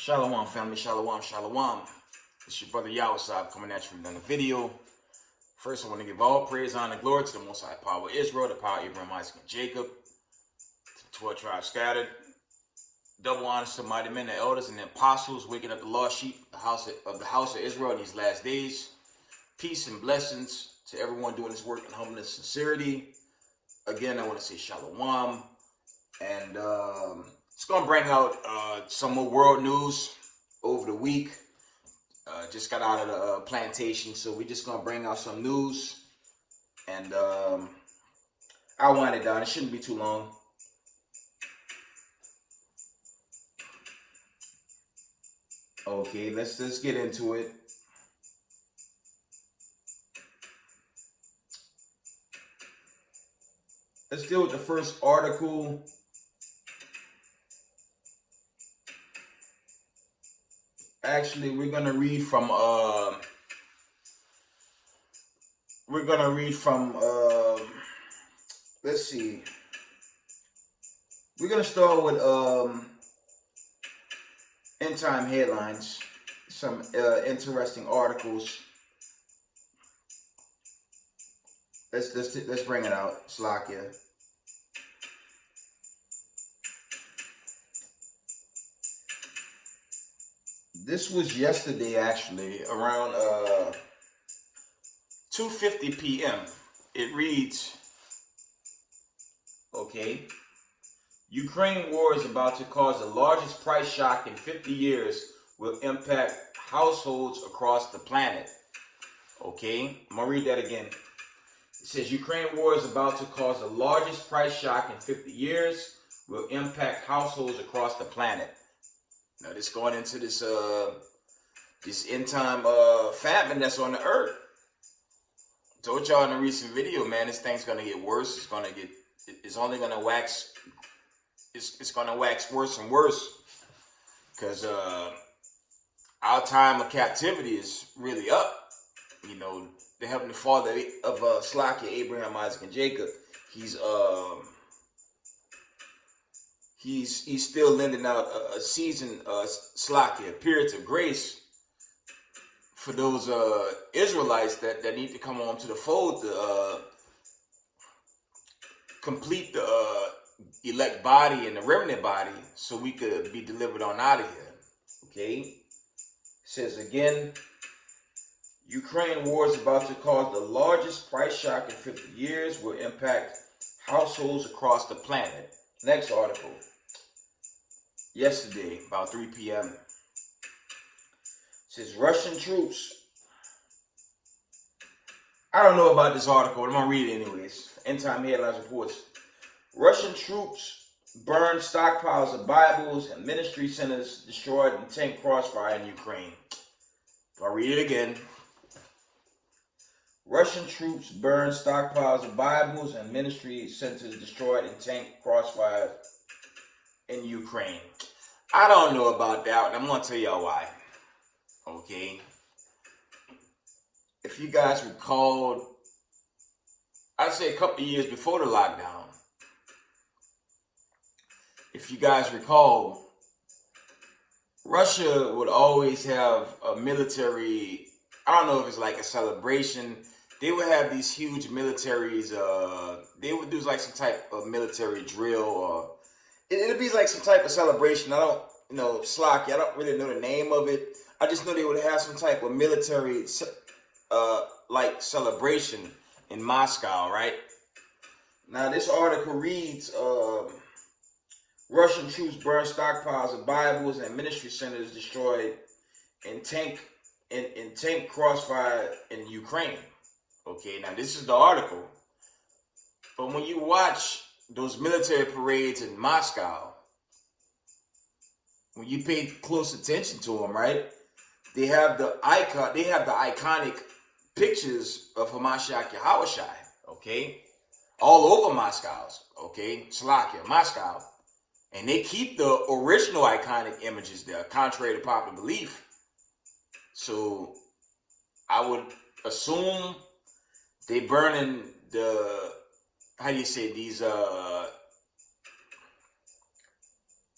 Shalom, family. Shalom, shalom. It's your brother Yahweh coming at you with another video. First, I want to give all praise, honor, and glory to the Most High Power of Israel, the power of Abraham, Isaac, and Jacob, to the 12 tribes scattered. Double honors to mighty men, the elders, and the apostles, waking up the lost sheep of the house of Israel in these last days. Peace and blessings to everyone doing this work in humbleness and sincerity. Again, I want to say shalom. And it's going to bring out some more world news over the week. Just got out of the plantation, so we're just going to bring out some news. And I'll wind it down. It shouldn't be too long. Okay, let's get into it. Let's deal with the first article. Actually, we're gonna read from let's see. We're gonna start with end time headlines, some interesting articles. Let's bring it out, Slakia. This was yesterday, actually, around 2:50 p.m. It reads, okay, Ukraine war is about to cause the largest price shock in 50 years, will impact households across the planet. Okay, I'm going to read that again. It says Ukraine war is about to cause the largest price shock in 50 years, will impact households across the planet. Now, this going into this end time famine that's on the earth. Told y'all in a recent video, man, this thing's gonna get worse. It's only gonna wax. It's gonna wax worse and worse, because our time of captivity is really up. You know, the Heavenly Father of Slakia, Abraham, Isaac, and Jacob. He's still lending out a season, Slakia, a period of grace for those Israelites that need to come on to the fold to complete the elect body and the remnant body, so we could be delivered on out of here. Okay? It says again, Ukraine war is about to cause the largest price shock in 50 years, will impact households across the planet. Next article. Yesterday, about 3 p.m. It says Russian troops. I don't know about this article, but I'm going to read it anyways. End time headlines reports. Russian troops burned stockpiles of Bibles and ministry centers destroyed in tank crossfire in Ukraine. I'll read it again. Russian troops burned stockpiles of Bibles and ministry centers destroyed in tank crossfire in Ukraine. I don't know about that, and I'm going to tell y'all why. Okay? If you guys recall, I'd say a couple of years before the lockdown, if you guys recall, Russia would always have a military, I don't know if it's like a celebration. They would have these huge militaries, they would do like some type of military drill, or it'd be like some type of celebration. I don't, Slacky, I don't really know the name of it. I just know they would have some type of military, like celebration in Moscow, right? Now, this article reads, Russian troops burned stockpiles of Bibles and ministry centers destroyed in tank crossfire in Ukraine. Okay, now this is the article. But when you watch those military parades in Moscow, when you pay close attention to them, right? They have the iconic pictures of Hamashiach Yahushai, okay? All over Moscow's, okay? Slakia, Moscow. And they keep the original iconic images there, contrary to popular belief. So I would assume they burning the,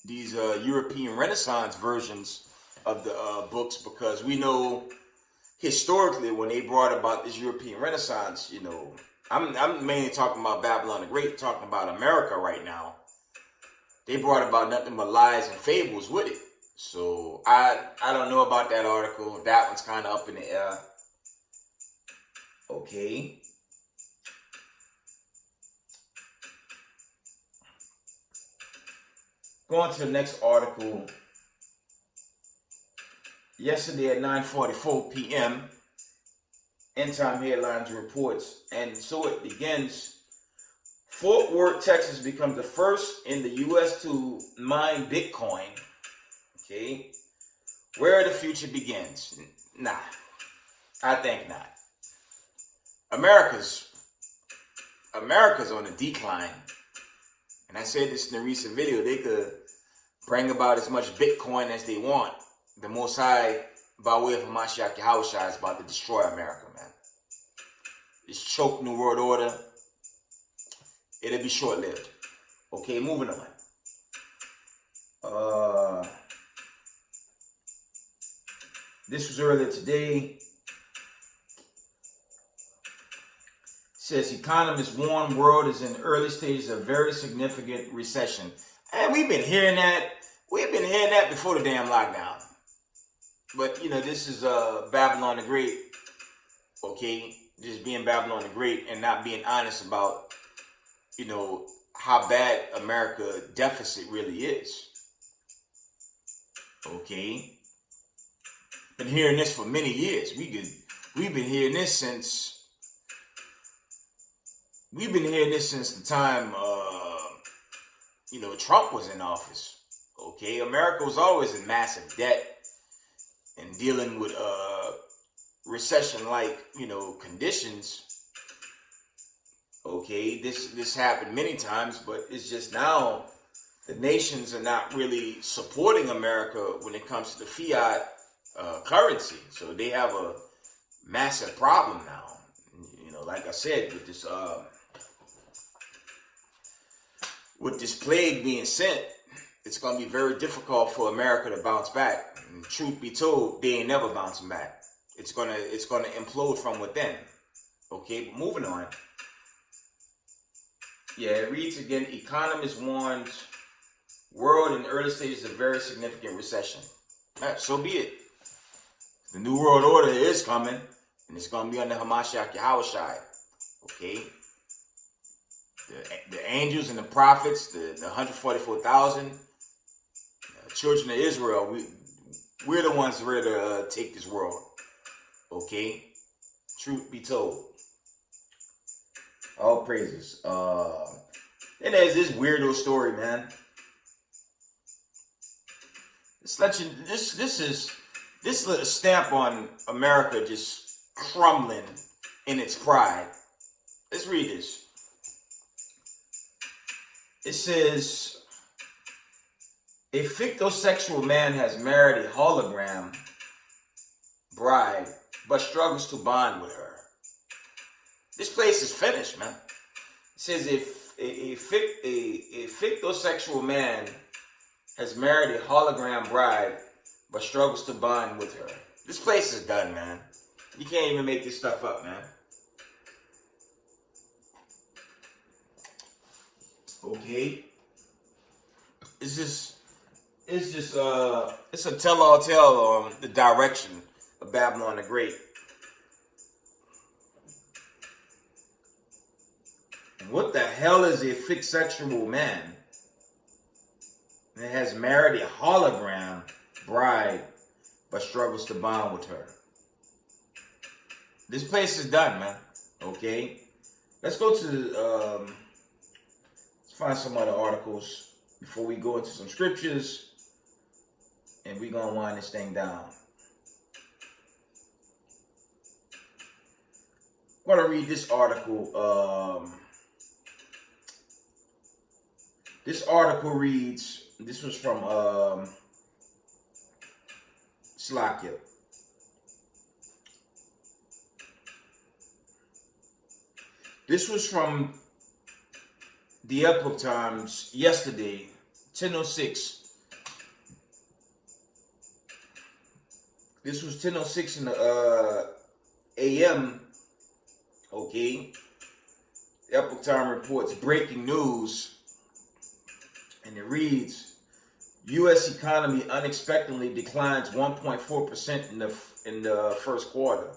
these European Renaissance versions of the books, because we know historically when they brought about this European Renaissance, you know, I'm mainly talking about Babylon the Great, talking about America right now. They brought about nothing but lies and fables with it. So I don't know about that article. That one's kind of up in the air. Okay. Going to the next article. Yesterday at 9:44 p.m., End Time Headlines reports, and so it begins. Fort Worth, Texas becomes the first in the U.S. to mine Bitcoin. Okay. Where the future begins. Nah, I think not. America's on a decline. And I said this in a recent video. They could bring about as much Bitcoin as they want. The Most High, by way of Hamashiach Yahushua, is about to destroy America, man. This choke New World Order, it'll be short-lived. Okay, moving on. This was earlier today. Says economists warn world is in early stages of very significant recession. And we've been hearing that. We've been hearing that before the damn lockdown. But, you know, this is Babylon the Great. Okay? Just being Babylon the Great and not being honest about, you know, how bad America deficit really is. Okay? Been hearing this for many years. We've been hearing this since the time you know, Trump was in office. Okay, America was always in massive debt and dealing with recession-like, you know, conditions. Okay, this happened many times, but it's just now the nations are not really supporting America when it comes to the fiat currency. So they have a massive problem now. You know, like I said, with this plague being sent, it's going to be very difficult for America to bounce back. And truth be told, they ain't never bouncing back. It's gonna implode from within. Okay, but moving on. Yeah, it reads again, economists warned world in early stages of very significant recession. Right, so be it. The New World Order is coming, and it's going to be under Hamashiach Yahushua. Okay? The angels and the prophets, the 144,000, children of Israel, we're the ones ready to take this world. Okay? Truth be told. All praises. And there's this weirdo story, man. This little stamp on America just crumbling in its pride. Let's read this. It says, a fictosexual man has married a hologram bride, but struggles to bond with her. This place is finished, man. It says, if a fictosexual man has married a hologram bride, but struggles to bond with her. This place is done, man. You can't even make this stuff up, man. Okay. It's a tell-all tale on the direction of Babylon the Great. What the hell is a fictosexual man that has married a hologram bride but struggles to bond with her? This place is done, man. Okay, let's go to let's find some other articles before we go into some scriptures, and we're gonna wind this thing down. I'm gonna read this article. This article reads. This was from Slakia. This was from the Epoch Times yesterday, 10:06. This was 10:06 in the a.m. Okay. The Epoch Time reports breaking news, and it reads: U.S. economy unexpectedly declines 1.4% in the first quarter.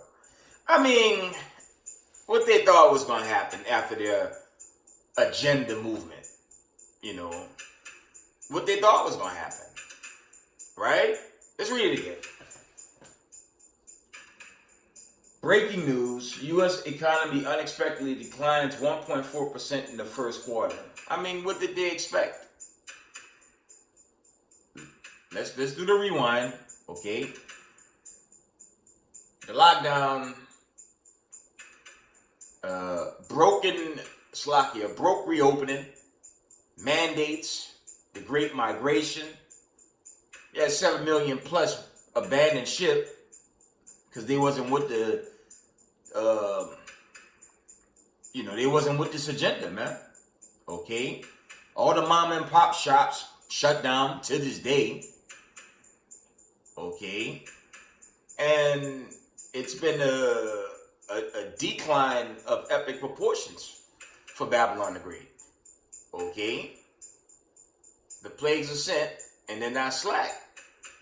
I mean, what they thought was going to happen after their agenda movement, you know, what they thought was going to happen, right? Let's read it again. Breaking news: U.S. economy unexpectedly declines 1.4% in the first quarter. I mean, what did they expect? Let's do the rewind, okay? The lockdown, broke reopening, mandates, the Great Migration. Yeah, 7 million plus abandoned ship because they wasn't with the, they wasn't with this agenda, man. Okay, all the mom and pop shops shut down to this day. Okay, and it's been a decline of epic proportions for Babylon the Great. Okay, the plagues are sent and they're not slack.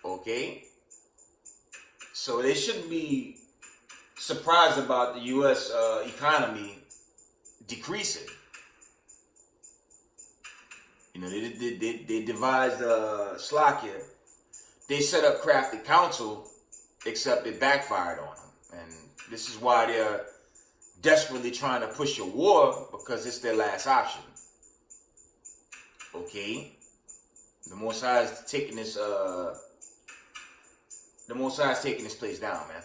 Okay, so they shouldn't be surprised about the U.S. Economy decreasing. You know, they devised Slovakia. They set up crafty counsel, except it backfired on them. And this is why they're desperately trying to push a war, because it's their last option. Okay? The Most High is taking this place down, man.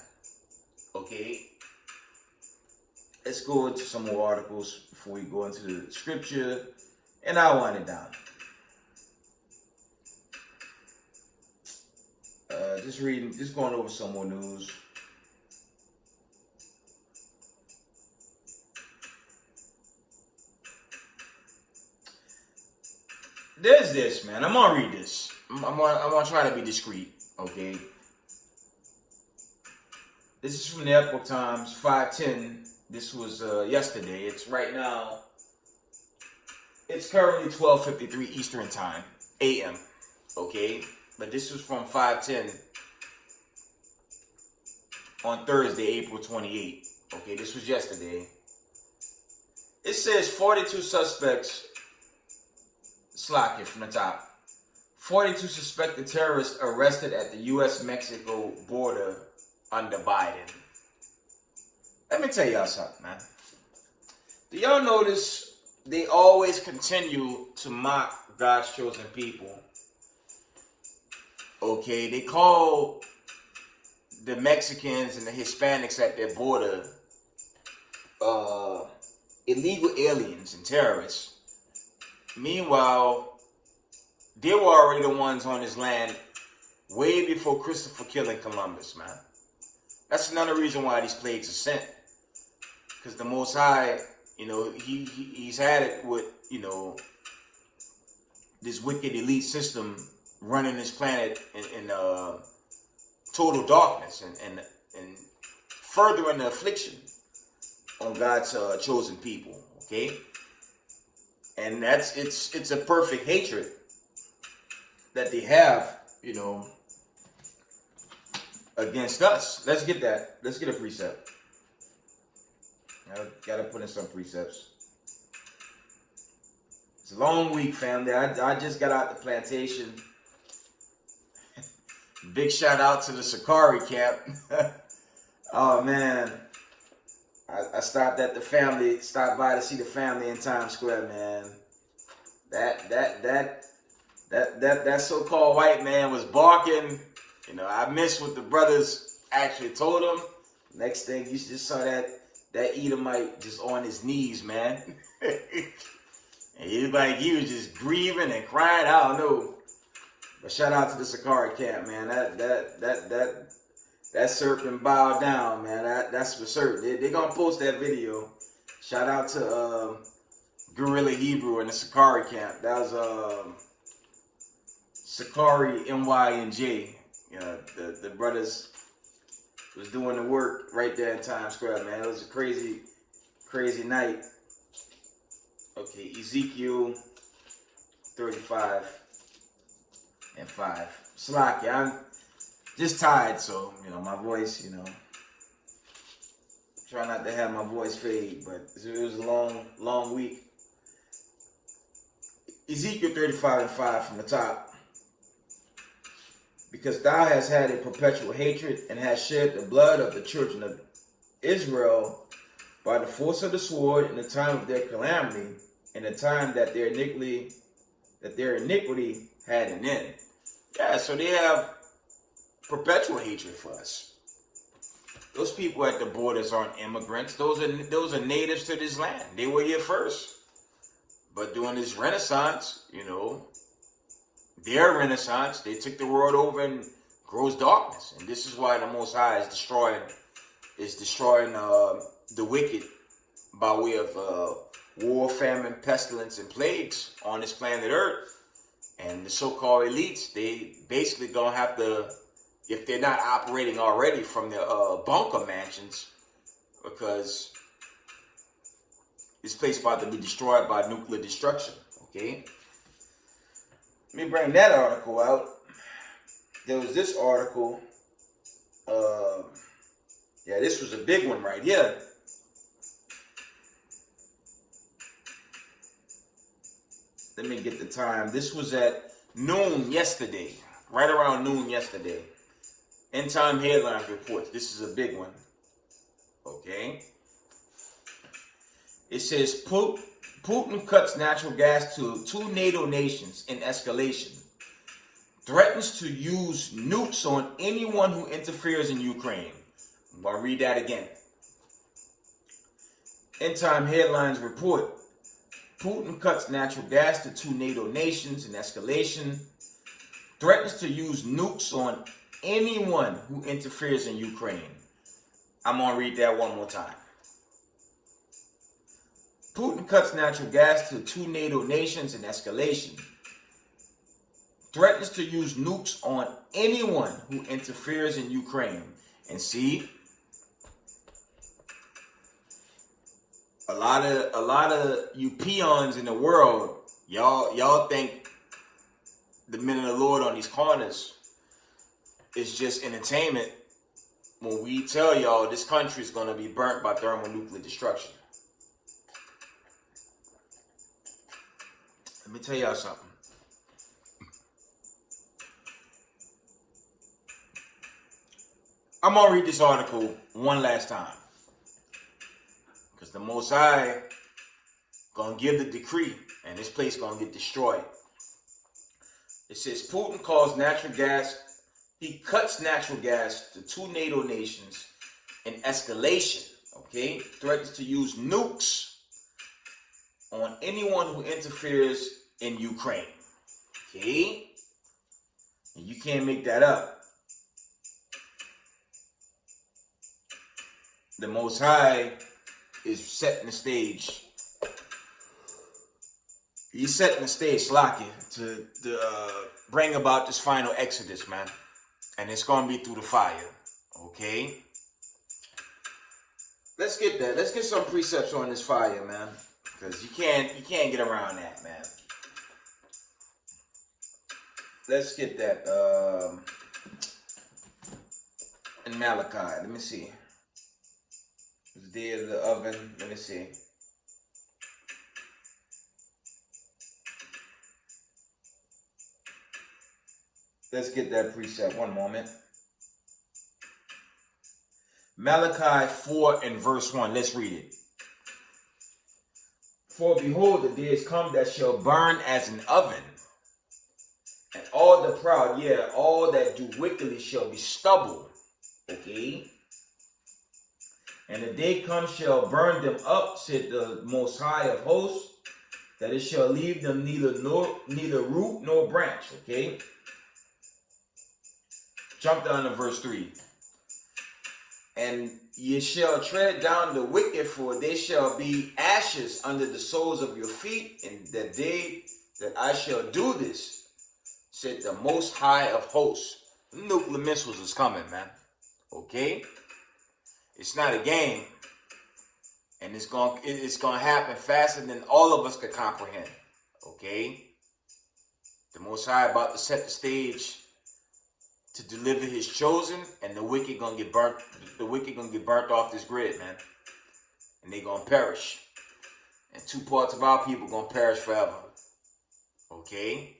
Okay? Let's go into some more articles before we go into the scripture, and I'll wind it down. Just going over some more news. There's this, man. I'm gonna read this. I'm gonna try to be discreet, okay? This is from the Epoch Times, 5:10. This was yesterday. It's right now. It's currently 12:53 Eastern Time, a.m. Okay, but this was from 5:10 on Thursday, April 28th. Okay, this was yesterday. It says 42 suspects. Slack it from the top. 42 suspected terrorists arrested at the U.S.-Mexico border under Biden. Let me tell y'all something, man. Do y'all notice they always continue to mock God's chosen people? Okay, they call the Mexicans and the Hispanics at their border illegal aliens and terrorists. Meanwhile, they were already the ones on this land way before Christopher killing Columbus, man. That's another reason why these plagues are sent. Because the Most High, he's had it with, this wicked elite system running this planet in total darkness and furthering the affliction on God's chosen people, okay? And it's a perfect hatred that they have, against us. Let's get that. Let's get a precept. I gotta put in some precepts. It's a long week, family. I just got out the plantation. Big shout out to the Sakari camp. Oh man. I stopped by to see the family in Times Square, man. That so-called white man was barking. I missed what the brothers actually told him. Next thing, you just saw that Edomite just on his knees, man. And he was just grieving and crying. I don't know. But shout out to the Sakari camp, man. That serpent bowed down, man. That's for certain. They're gonna post that video. Shout out to Guerrilla Hebrew and the Sakari camp. That was Sakari NY and J. The brothers was doing the work right there in Times Square, man. It was a crazy, crazy night. Okay, Ezekiel 35 and 5. Slack, yeah, I'm just tired, so, my voice, try not to have my voice fade, but it was a long, long week. Ezekiel 35 and 5 from the top. Because thou hast had a perpetual hatred and hast shed the blood of the children of Israel by the force of the sword in the time of their calamity, in the time that their iniquity had an end. Yeah, so they have perpetual hatred for us. Those people at the borders aren't immigrants. Those are natives to this land. They were here first. But during this Renaissance, their Renaissance, they took the world over and grows darkness. And this is why the Most High is destroying the wicked by way of war, famine, pestilence, and plagues on this planet Earth. And the so-called elites, they basically gonna have to, if they're not operating already from their bunker mansions, because this place is about to be destroyed by nuclear destruction. Okay, let me bring that article out. There was this article. Yeah, this was a big one right here. Let me get the time. This was at noon yesterday, right around noon yesterday. End time headlines reports. This is a big one. Okay. It says Putin cuts natural gas to 2 NATO nations in escalation. Threatens to use nukes on anyone who interferes in Ukraine. I'm going to read that again. End time headlines report. Putin cuts natural gas to 2 NATO nations in escalation. Threatens to use nukes on anyone who interferes in Ukraine. I'm going to read that one more time. Putin cuts natural gas to 2 NATO nations in escalation. Threatens to use nukes on anyone who interferes in Ukraine. And see, a lot of you peons in the world, y'all think the men of the Lord on these corners is just entertainment when we tell y'all this country is going to be burnt by thermonuclear destruction. Let me tell y'all something. I'm going to read this article one last time. Because the Most High going to give the decree and this place going to get destroyed. It says Putin calls natural gas, he cuts natural gas to 2 NATO nations in escalation. Okay? Threatens to use nukes on anyone who interferes in Ukraine. Okay? And you can't make that up. The Most High is setting the stage. He's setting the stage, Slocky, to bring about this final exodus, man. And it's going to be through the fire. Okay? Let's get that. Let's get some precepts on this fire, man. Because you can't get around that, man. Let's get that in Malachi. Let me see. The day of the oven. Let me see. Let's get that precept. One moment. Malachi 4 and verse 1. Let's read it. For behold, the days come that shall burn as an oven, and all the proud, all that do wickedly shall be stubble. Okay? And the day comes shall burn them up, said the Most High of hosts, that it shall leave them neither root nor branch. Okay? Jump down to verse 3. And ye shall tread down the wicked, for they shall be ashes under the soles of your feet, in the day that I shall do this, said the Most High of hosts. Nuclear missiles is coming, man. Okay? It's not a game. And it's gonna happen faster than all of us could comprehend. Okay? The Most High about to set the stage to deliver his chosen, and the wicked gonna get burnt. The wicked gonna get burnt off this grid, man. And they gonna perish. And 2 parts of our people gonna perish forever. Okay?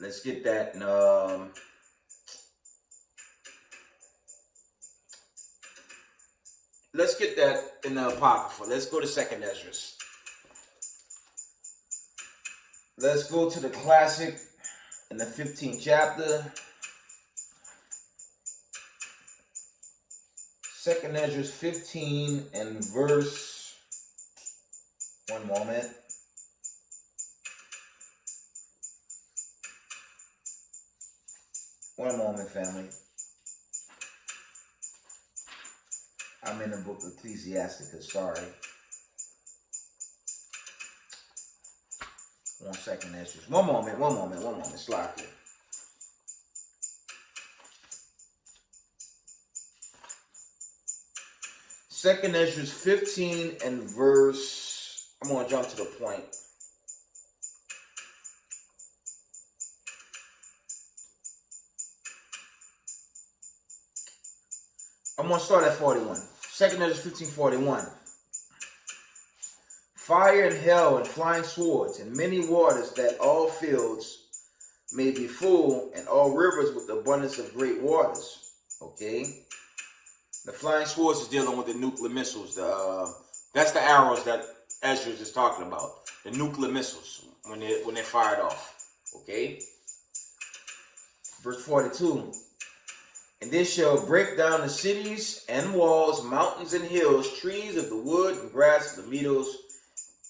Let's get that in let's get that in the Apocrypha. Let's go to 2nd Ezra. Let's go to the classic in the 15th chapter. 2nd Ezra 15 and verse. One moment. One moment, family. I'm in the book of Ecclesiasticus, sorry. 1 second, Ezra. One moment. Slack it. Second Ezra 15 and verse. I'm going to jump to the point. I'm going to start at 41. 2nd Ezra 15:41. Fire and hell and flying swords and many waters, that all fields may be full, and all rivers with the abundance of great waters. Okay? The flying swords is dealing with the nuclear missiles. That's the arrows that Ezra is talking about. The nuclear missiles when they're fired off. Okay? Verse 42. And they shall break down the cities and walls, mountains and hills, trees of the wood and grass of the meadows,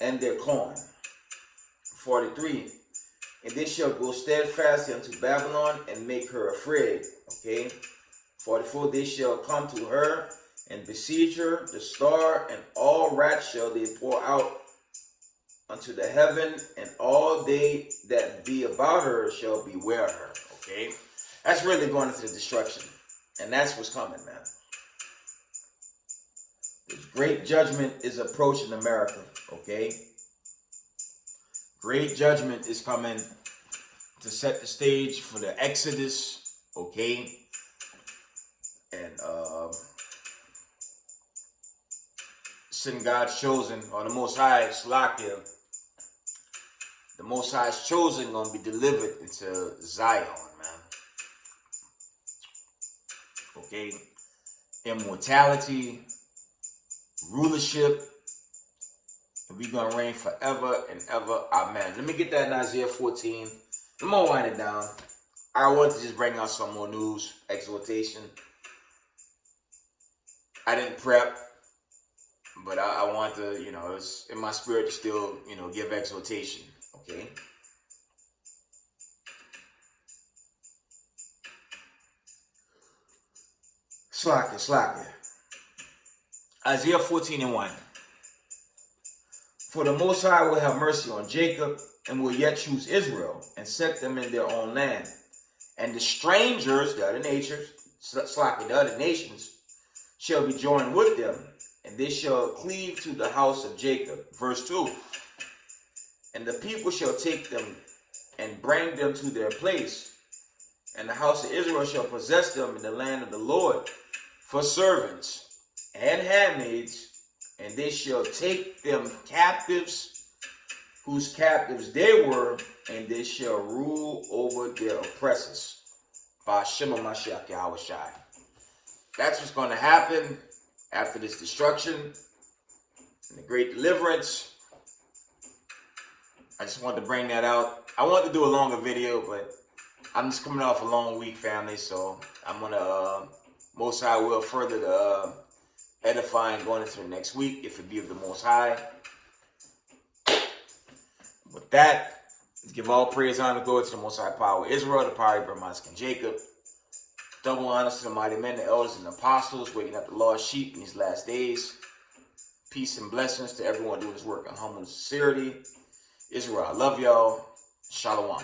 and their corn. 43. And they shall go steadfastly unto Babylon and make her afraid. Okay. 44. They shall come to her and besiege her, the star, and all rats shall they pour out unto the heaven, and all they that be about her shall beware her. Okay. That's really going into the destruction. And that's what's coming, man. This great judgment is approaching America, okay? Great judgment is coming to set the stage for the Exodus, okay? And send God's chosen, or the Most High, Slakia. The Most High's chosen gonna be delivered into Zion, man. Okay, immortality, rulership, and we're going to reign forever and ever. Amen. Let me get that in Isaiah 14. I'm going to wind it down. I want to just bring out some more news, exhortation. I didn't prep, but I want to, it's in my spirit to still, give exhortation. Okay. Slacker. Isaiah 14 and 1. For the Most High will have mercy on Jacob, and will yet choose Israel, and set them in their own land. And the strangers, the other nations, shall be joined with them, and they shall cleave to the house of Jacob. Verse 2. And the people shall take them and bring them to their place, and the house of Israel shall possess them in the land of the Lord for servants and handmaids, and they shall take them captives, whose captives they were, and they shall rule over their oppressors. By Shema Mashiach Yahweh Shai. That's what's going to happen after this destruction and the great deliverance. I just wanted to bring that out. I wanted to do a longer video, but I'm just coming off a long week, family, so I'm going to, Most High will further the edifying going into the next week, if it be of the Most High. With that, let's give all praise, honor, glory to the Most High power of Israel, the power of Abraham, Isaac, and Jacob. Double honors to the mighty men, the elders, and the apostles, waking up the lost sheep in these last days. Peace and blessings to everyone doing this work in humble sincerity. Israel, I love y'all. Shalom.